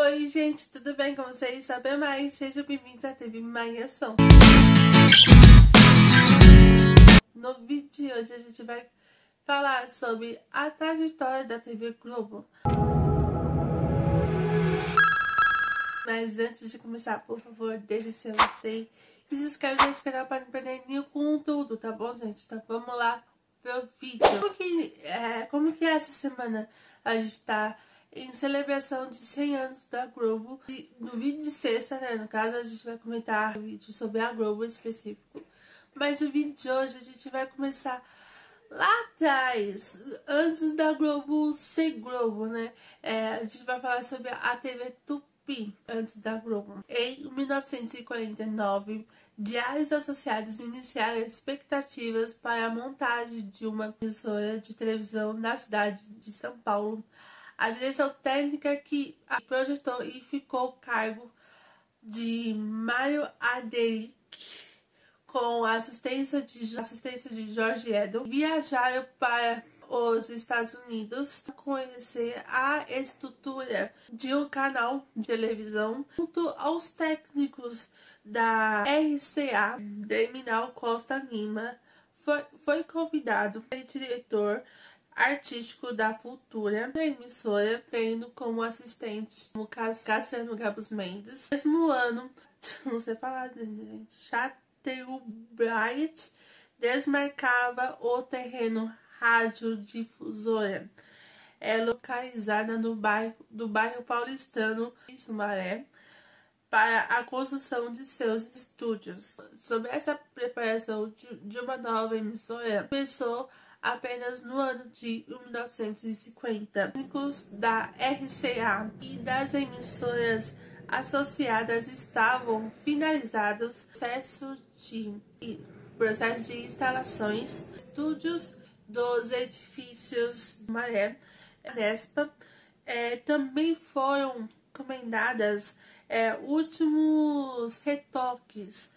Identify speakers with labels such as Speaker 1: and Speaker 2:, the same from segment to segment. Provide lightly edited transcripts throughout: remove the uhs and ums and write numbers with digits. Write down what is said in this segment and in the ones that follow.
Speaker 1: Oi gente, tudo bem com vocês? Saber mais? Seja bem-vindo à TV Malhação. No vídeo de hoje a gente vai falar sobre a trajetória da TV Globo. Mas antes de começar, por favor, deixe seu gostei e se inscreve no canal para não perder nenhum conteúdo, tá bom, gente? Então vamos lá pro vídeo. Como que essa semana a gente tá em celebração de 100 anos da Globo. No vídeo de sexta, né, no caso, a gente vai comentar um vídeo sobre a Globo em específico. Mas o vídeo de hoje a gente vai começar lá atrás, antes da Globo ser Globo, né? A gente vai falar sobre a TV Tupi, antes da Globo. Em 1949, diários associados iniciaram expectativas para a montagem de uma emissora de televisão na cidade de São Paulo. A direção técnica que a projetou e ficou a cargo de Mário Arderic, com a assistência de Jorge Edel, viajaram para os Estados Unidos para conhecer a estrutura de um canal de televisão junto aos técnicos da RCA. Terminal Costa Lima foi convidado para ser diretor artístico da Futura, da emissora, tendo como assistente, no caso, Cassiano Gabus Mendes. Mesmo ano, não sei falar, gente, Chateaubriand desmarcava o terreno radiodifusora. É localizada no bairro paulistano de Sumaré, para a construção de seus estúdios. Sobre essa preparação de uma nova emissora, começou apenas no ano de 1950. Técnicos da RCA e das emissoras associadas estavam finalizados processo de instalações, estúdios dos edifícios de Maré, Nespa. Também foram encomendadas últimos retoques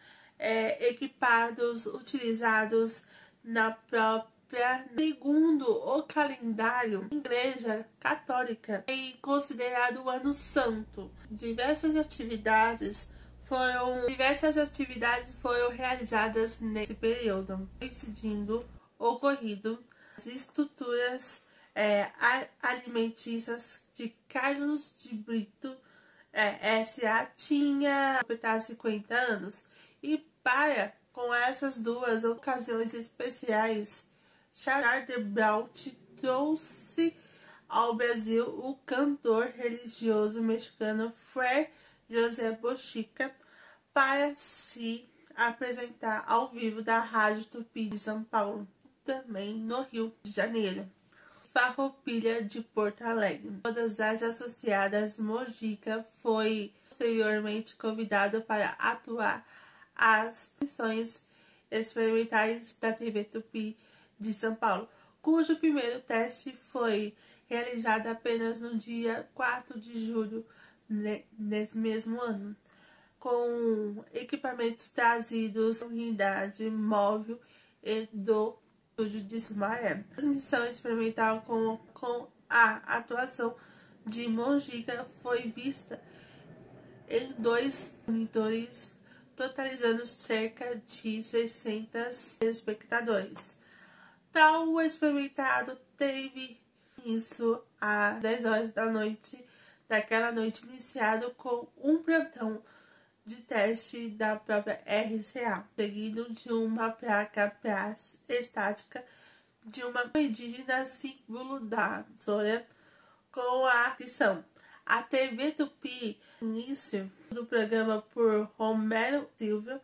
Speaker 1: equipados utilizados na própria. Segundo o calendário da Igreja Católica, é considerado o Ano Santo. Diversas atividades foram realizadas nesse período, coincidindo ocorrido as estruturas alimentícias de Carlos de Brito S.A. tinha completado 50 anos, e com essas duas ocasiões especiais, Charles trouxe ao Brasil o cantor religioso mexicano Frei José Bochica para se apresentar ao vivo da Rádio Tupi de São Paulo, também no Rio de Janeiro. Farroupilha de Porto Alegre. Todas as associadas, Mojica foi posteriormente convidado para atuar as missões experimentais da TV Tupi de São Paulo, cujo primeiro teste foi realizado apenas no dia 4 de julho nesse mesmo ano, com equipamentos trazidos da unidade móvel e do estúdio de Sumaré. A missão experimental com a atuação de Mojica foi vista em 2 monitores, totalizando cerca de 600 espectadores. Tal experimentado teve início às 10 horas da noite daquela noite, iniciado com um plantão de teste da própria RCA, seguido de uma placa estática de uma indígena símbolo da zona com a inscrição: a TV Tupi. Início do programa por Romero Silva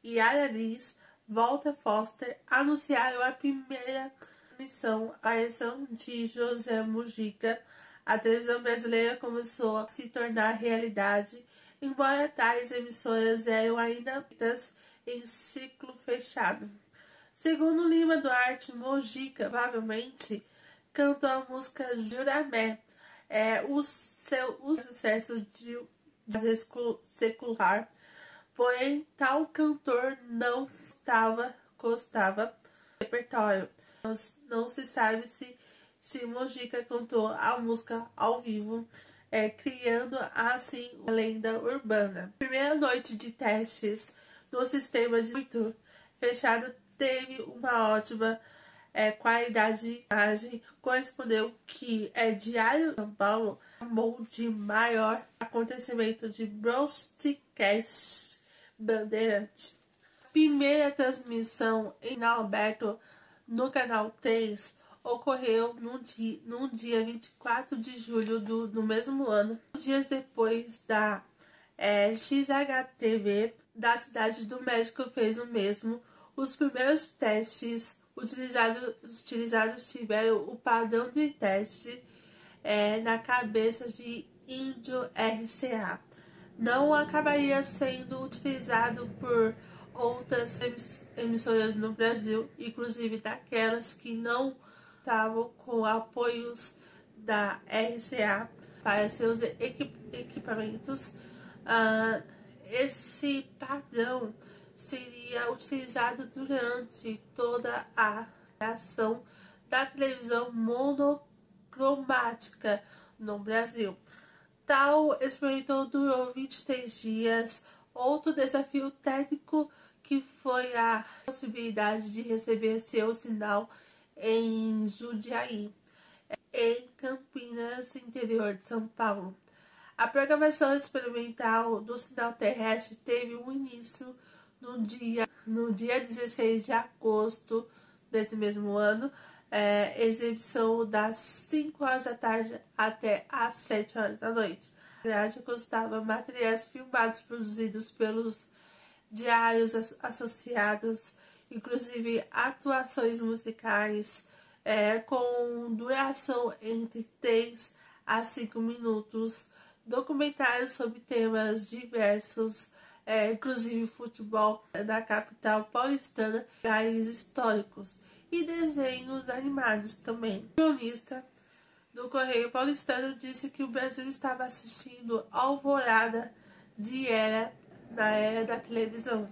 Speaker 1: e Aralis Walter Foster anunciaram a primeira missão, a aparição de José Mujica. A televisão brasileira começou a se tornar realidade, embora tais emissoras eram ainda feitas em ciclo fechado. Segundo Lima Duarte, Mojica provavelmente cantou a música Juramé, o sucesso de secular, porém tal cantor não constava no repertório. Não se sabe se Mojica cantou a música ao vivo criando assim uma lenda urbana. Primeira noite de testes no sistema de circuito fechado teve uma ótima qualidade de imagem. Correspondeu que Diário de São Paulo chamou de maior acontecimento de broadcast Bandeirante. Primeira transmissão em sinal aberto no canal 3 ocorreu no dia 24 de julho do mesmo ano, dias depois da XHTV da Cidade do México fez o mesmo. Os primeiros testes utilizados tiveram o padrão de teste na cabeça de Índio RCA. Não acabaria sendo utilizado por outras emissoras no Brasil, inclusive daquelas que não estavam com apoios da RCA para seus equipamentos. Esse padrão seria utilizado durante toda a ação da televisão monocromática no Brasil. Tal experimento durou 23 dias. Outro desafio técnico que foi a possibilidade de receber seu sinal em Jundiaí, em Campinas, interior de São Paulo. A programação experimental do sinal terrestre teve um início no dia 16 de agosto desse mesmo ano, exibição das 5 horas da tarde até às 7 horas da noite. A grade constava materiais filmados produzidos pelos diários associados, inclusive atuações musicais com duração entre 3 a 5 minutos, documentários sobre temas diversos, inclusive futebol da capital paulistana, lugares históricos e desenhos animados também. O cronista do Correio Paulistano disse que o Brasil estava assistindo alvorada na era da televisão.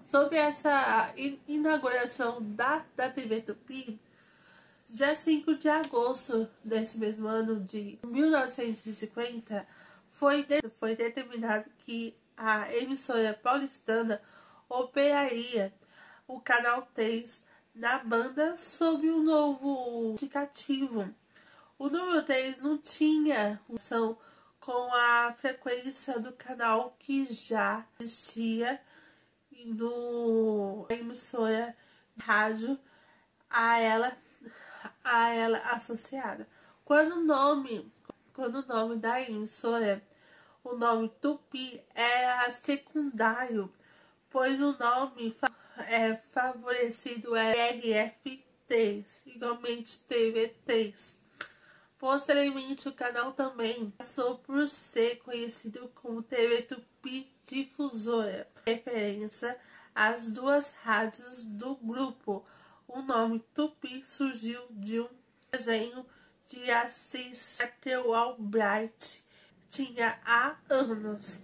Speaker 1: Sobre essa inauguração da TV Tupi, dia 5 de agosto desse mesmo ano de 1950, foi determinado que a emissora paulistana operaria o canal 3 na banda sob um novo indicativo. O número 3 não tinha função com a frequência do canal que já existia no emissora de rádio a ela associada. Quando o nome da emissora, o nome Tupi, era secundário, pois o nome favorecido era RF3, igualmente TV3. Posteriormente, o canal também passou por ser conhecido como TV Tupi Difusora, referência às duas rádios do grupo. O nome Tupi surgiu de um desenho de Assis Carter Albright. Tinha há anos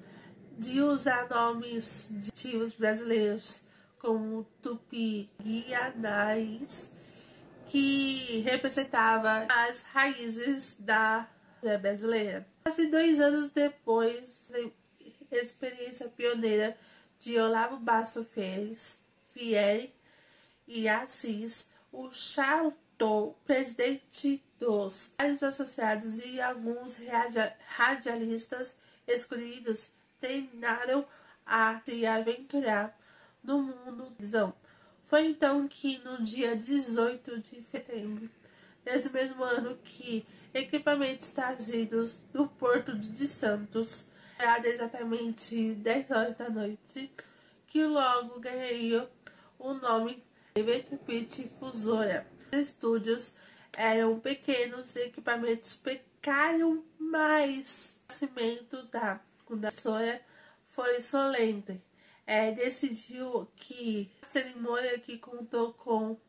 Speaker 1: de usar nomes de nativos brasileiros como Tupi-Guianais, que representava as raízes da brasileira. Quase 2 anos depois, experiência pioneira de Olavo Basso Fieri e Assis, o Charlton, presidente dos vários associados e alguns radialistas escolhidos, treinaram a se aventurar no mundo da televisão. Foi então que no dia 18 de setembro desse mesmo ano que equipamentos trazidos do Porto de Santos, era exatamente 10 horas da noite, que logo ganharia o nome TV Tupi Difusora. Os estúdios eram pequenos, equipamentos precários, mas o nascimento da emissora foi solene. Decidiu que a cerimônia que contou com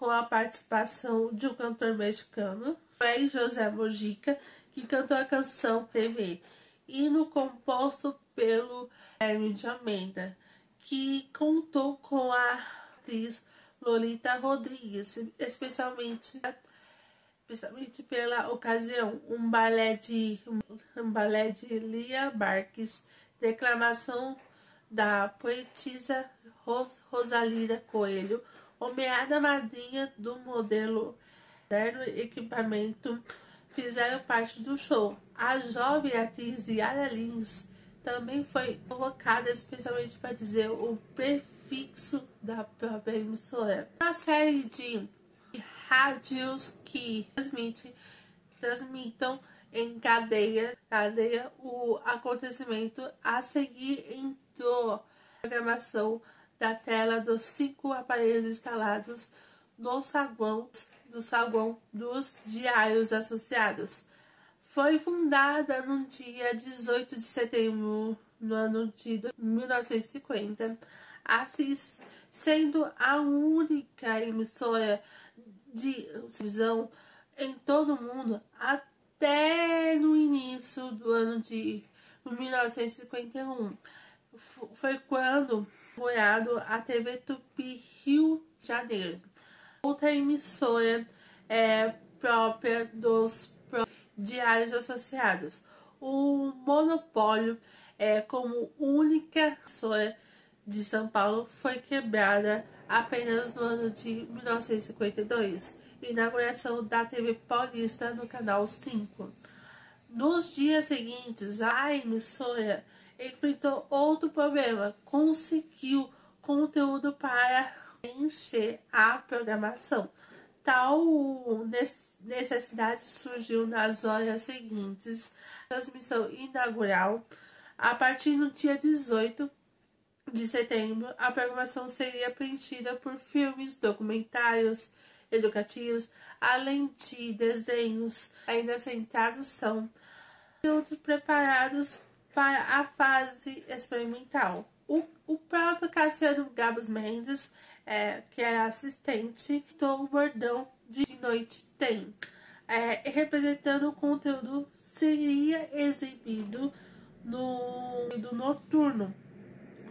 Speaker 1: a participação de um cantor mexicano, foi José Mojica, que cantou a canção TV, hino composto pelo Hermes de Almeida, que contou com a atriz Lolita Rodrigues, especialmente principalmente pela ocasião, um balé de Lia Marques, declamação da poetisa Rosalina Coelho, homenageada madrinha do modelo moderno equipamento, fizeram parte do show. A jovem atriz Yara Lins também foi convocada especialmente para dizer o prefixo da própria emissora. Uma série de rádios que transmitam em cadeia o acontecimento a seguir entrou a programação da tela dos 5 aparelhos instalados no saguão dos diários associados. Foi fundada no dia 18 de setembro no ano de 1950, assim sendo a única emissora de televisão em todo o mundo até no início do ano de 1951. Foi quando foi a TV Tupi Rio de Janeiro. Outra emissora própria dos diários associados. O monopólio como única emissora de São Paulo foi quebrada apenas no ano de 1952, inauguração da TV Paulista no canal 5. Nos dias seguintes, a emissora enfrentou outro problema: conseguiu conteúdo para encher a programação. Tal necessidade surgiu nas horas seguintes à transmissão inaugural. A partir do dia 18 de setembro, a programação seria preenchida por filmes, documentários educativos, além de desenhos ainda sem tradução, conteúdos preparados para a fase experimental. O próprio Cassiano Gabos Mendes, que era assistente, o bordão de noite tem, representando o conteúdo seria exibido no noturno.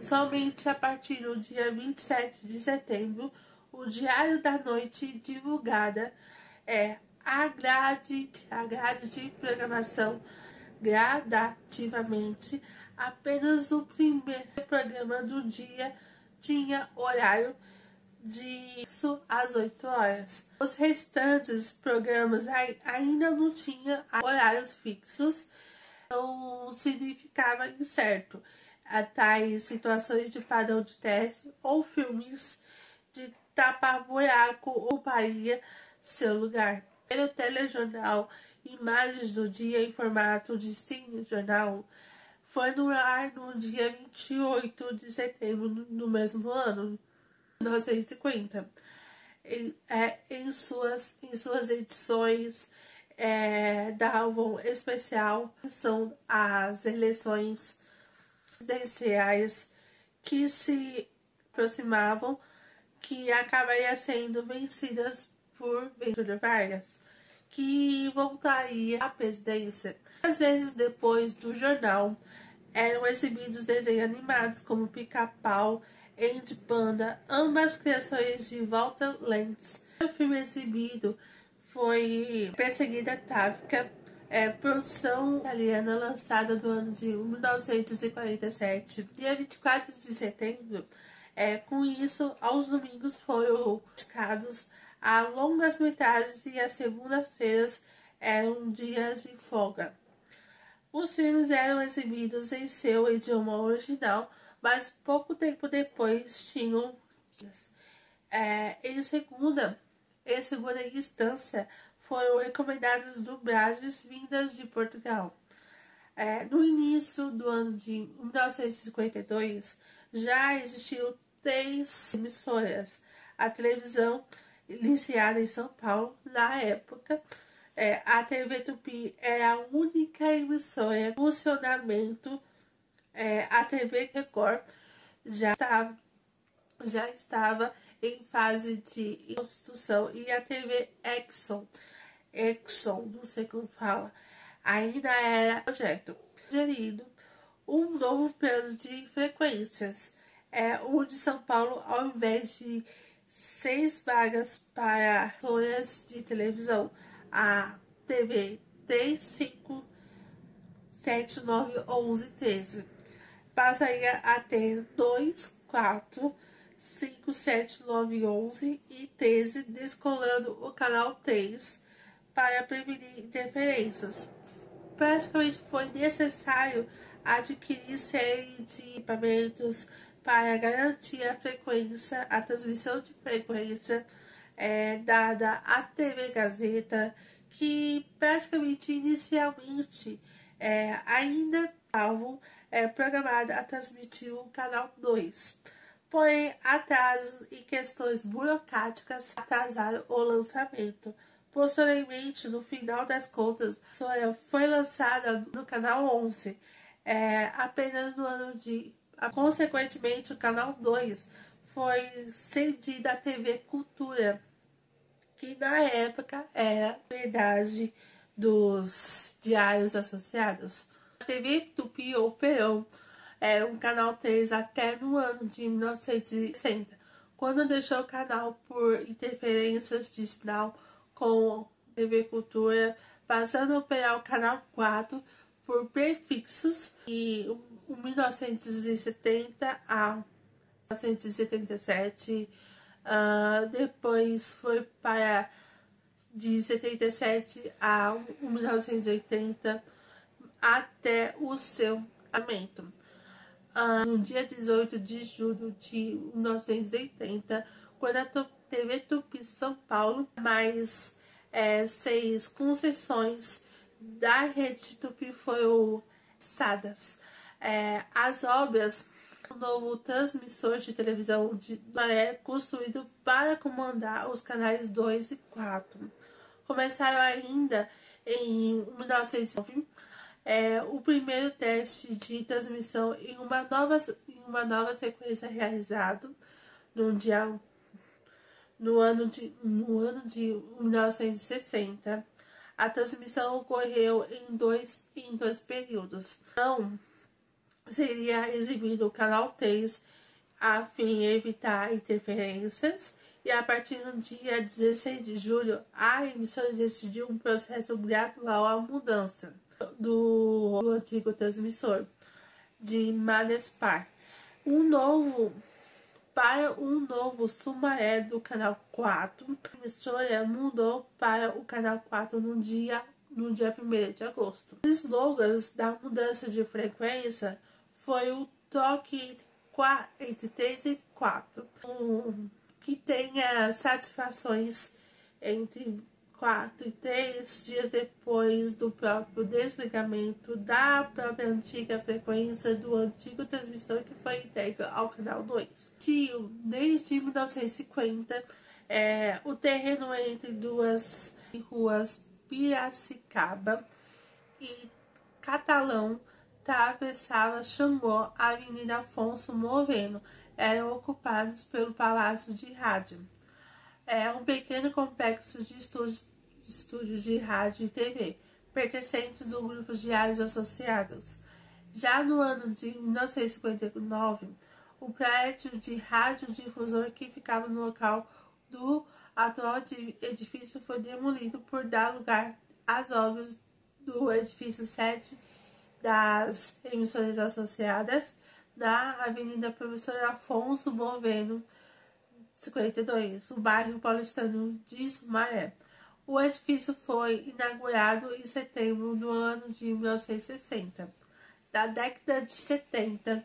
Speaker 1: Somente a partir do dia 27 de setembro, o Diário da Noite divulgada a grade de programação gradativamente. Apenas o primeiro programa do dia tinha horário de às 8 horas. Os restantes programas ainda não tinham horários fixos, não significava incerto. A tais situações de padrão de teste ou filmes de tapa-buraco ocuparia seu lugar. Pelo telejornal Imagens do Dia em formato de cinejornal foi no ar no dia 28 de setembro do mesmo ano, 1950. Em suas edições davam especial atenção às eleições presidenciais que se aproximavam, que acabaria sendo vencidas por Getúlio Vargas, que voltaria à presidência. Às vezes depois do jornal eram exibidos desenhos animados como Pica-Pau, Andy Panda, ambas criações de Walter Lantz. O filme exibido foi Perseguida Tática, produção italiana lançada no ano de 1947, dia 24 de setembro. Com isso, aos domingos foram dedicados a longas metragens e as segundas-feiras eram dias de folga. Os filmes eram exibidos em seu idioma original, mas pouco tempo depois tinham em segunda instância foram recomendadas dublagens vindas de Portugal. No início do ano de 1952 já existiam 3 emissoras. A televisão iniciada em São Paulo, na época, a TV Tupi era a única emissora em funcionamento. A TV Record já estava em fase de construção e a TV Exxon, não sei como fala, ainda era projeto. Gerido um novo plano de frequências, onde São Paulo, ao invés de 6 vagas para emissoras de televisão, a TV 35791113. Passaria a ter 2, 4, 5, 7, 9, 11 e 13, descolando o canal 3 para prevenir interferências. Praticamente foi necessário adquirir série de equipamentos para garantir a frequência, a transmissão de frequência dada à TV Gazeta, que praticamente inicialmente ainda estavam programada a transmitir o canal 2. Porém, atrasos e questões burocráticas atrasaram o lançamento. Posteriormente, no final das contas, foi lançada no canal 11, apenas no ano de... Consequentemente, o canal 2 foi cedido à TV Cultura, que na época era propriedade dos diários associados. A TV Tupi operou um canal 3 até no ano de 1960, quando deixou o canal por interferências de sinal com a TV Cultura, passando a operar o canal 4 por prefixos, e em 1970 a 1977, depois foi para de 77 a 1980 até o seu aumento. No dia 18 de julho de 1980, quando a TV Tupi São Paulo, mais 6 concessões da rede Tupi foram cessadas. As obras do novo transmissor de televisão construído para comandar os canais 2 e 4. Começaram ainda em 1909 o primeiro teste de transmissão em uma nova sequência realizado no ano de 1960. A transmissão ocorreu em dois períodos. Então, seria exibido o canal 3 a fim de evitar interferências, e a partir do dia 16 de julho, a emissora decidiu um processo gradual à mudança do antigo transmissor de Manespar para um novo Sumaré do canal 4. A emissora mudou para o canal 4 no dia 1º de agosto. Os slogans da mudança de frequência foi o toque entre 3 e 4, que tenha satisfações entre 4 e 3 dias depois do próprio desligamento da própria antiga frequência do antigo transmissor, que foi entregue ao canal 2. Desde 1950, o terreno entre duas ruas Piracicaba e Catalão chamou a Avenida Afonso Moreno, eram ocupados pelo Palácio de Rádio. Um pequeno complexo de estúdios de rádio e TV, pertencentes do grupo Diários Associados. Já no ano de 1959, o prédio de radiodifusor que ficava no local do atual edifício foi demolido por dar lugar às obras do edifício 7 das emissoras associadas, na Avenida Professor Afonso Moreno, 52, o bairro paulistano de Sumaré. O edifício foi inaugurado em setembro do ano de 1960. Da década de 70,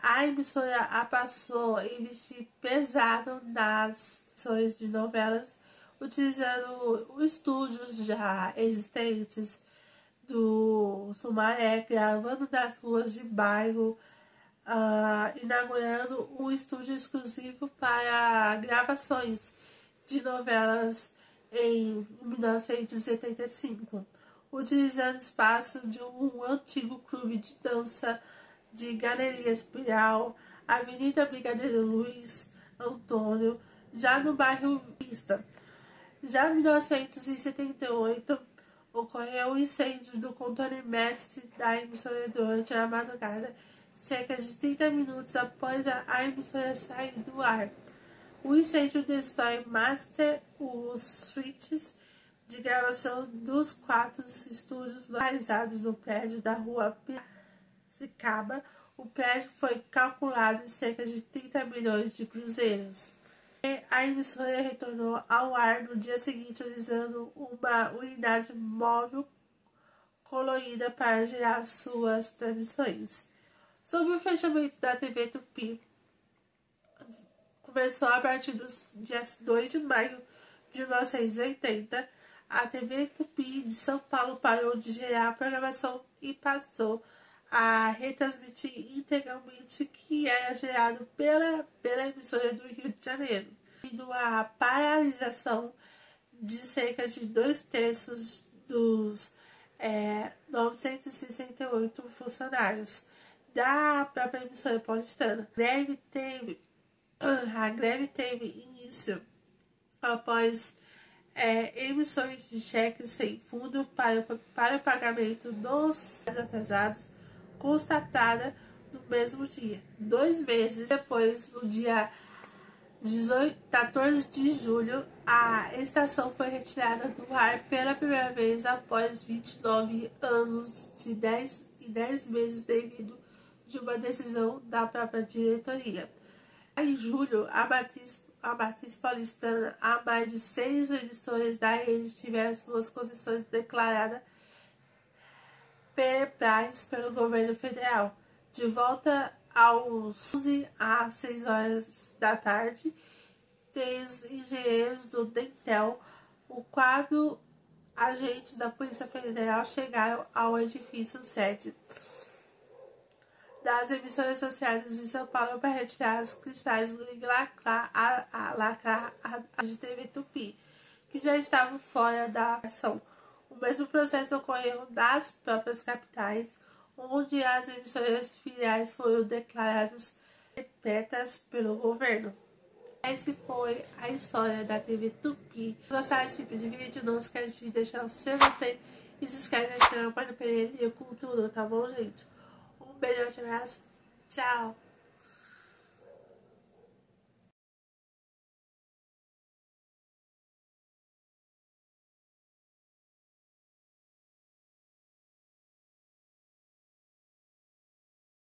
Speaker 1: a emissora passou a investir pesado nas emissões de novelas, utilizando os estúdios já existentes do Sumaré, gravando nas ruas de bairro, inaugurando um estúdio exclusivo para gravações de novelas em 1975, utilizando espaço de um antigo clube de dança de Galeria Espiral, Avenida Brigadeiro Luiz Antônio, já no bairro Vista. Já em 1978, ocorreu o incêndio do controle mestre da emissora durante a madrugada, cerca de 30 minutos após a emissora sair do ar. O incêndio destrói master, os switches, de gravação dos 4 estúdios localizados no prédio da rua Piracicaba. O prédio foi calculado em cerca de 30 milhões de cruzeiros. A emissora retornou ao ar no dia seguinte utilizando uma unidade móvel colorida para gerar suas transmissões. Sobre o fechamento da TV Tupi, começou a partir do dia 2 de maio de 1980. A TV Tupi de São Paulo parou de gerar programação e passou a retransmitir integralmente que era gerado pela emissora do Rio de Janeiro, devido à paralisação de cerca de 2/3 dos 968 funcionários da própria emissora paulistana. A greve teve início após emissões de cheques sem fundo para o pagamento dos atrasados constatada no mesmo dia. 2 meses depois, no dia 14 de julho, a estação foi retirada do ar pela primeira vez após 29 anos e 10 meses devido de uma decisão da própria diretoria. Em julho, a matriz paulistana, a mais de 6 emissoras da rede tiveram suas concessões declaradas perenais pelo governo federal. De volta aos 11 às 6 horas da tarde, 3 engenheiros do Dentel, o 4 agentes da Polícia Federal chegaram ao edifício sede das emissoras associadas em São Paulo para retirar os cristais e lacrar a de TV Tupi, que já estavam fora da ação. O mesmo processo ocorreu nas próprias capitais, onde as emissoras filiais foram declaradas perpétuas pelo governo. Essa foi a história da TV Tupi. Se gostaram desse tipo de vídeo, não esquece de deixar o seu gostei e se inscreve no canal para não perder cultura, tá bom, gente? Um beijo, abraço, tchau!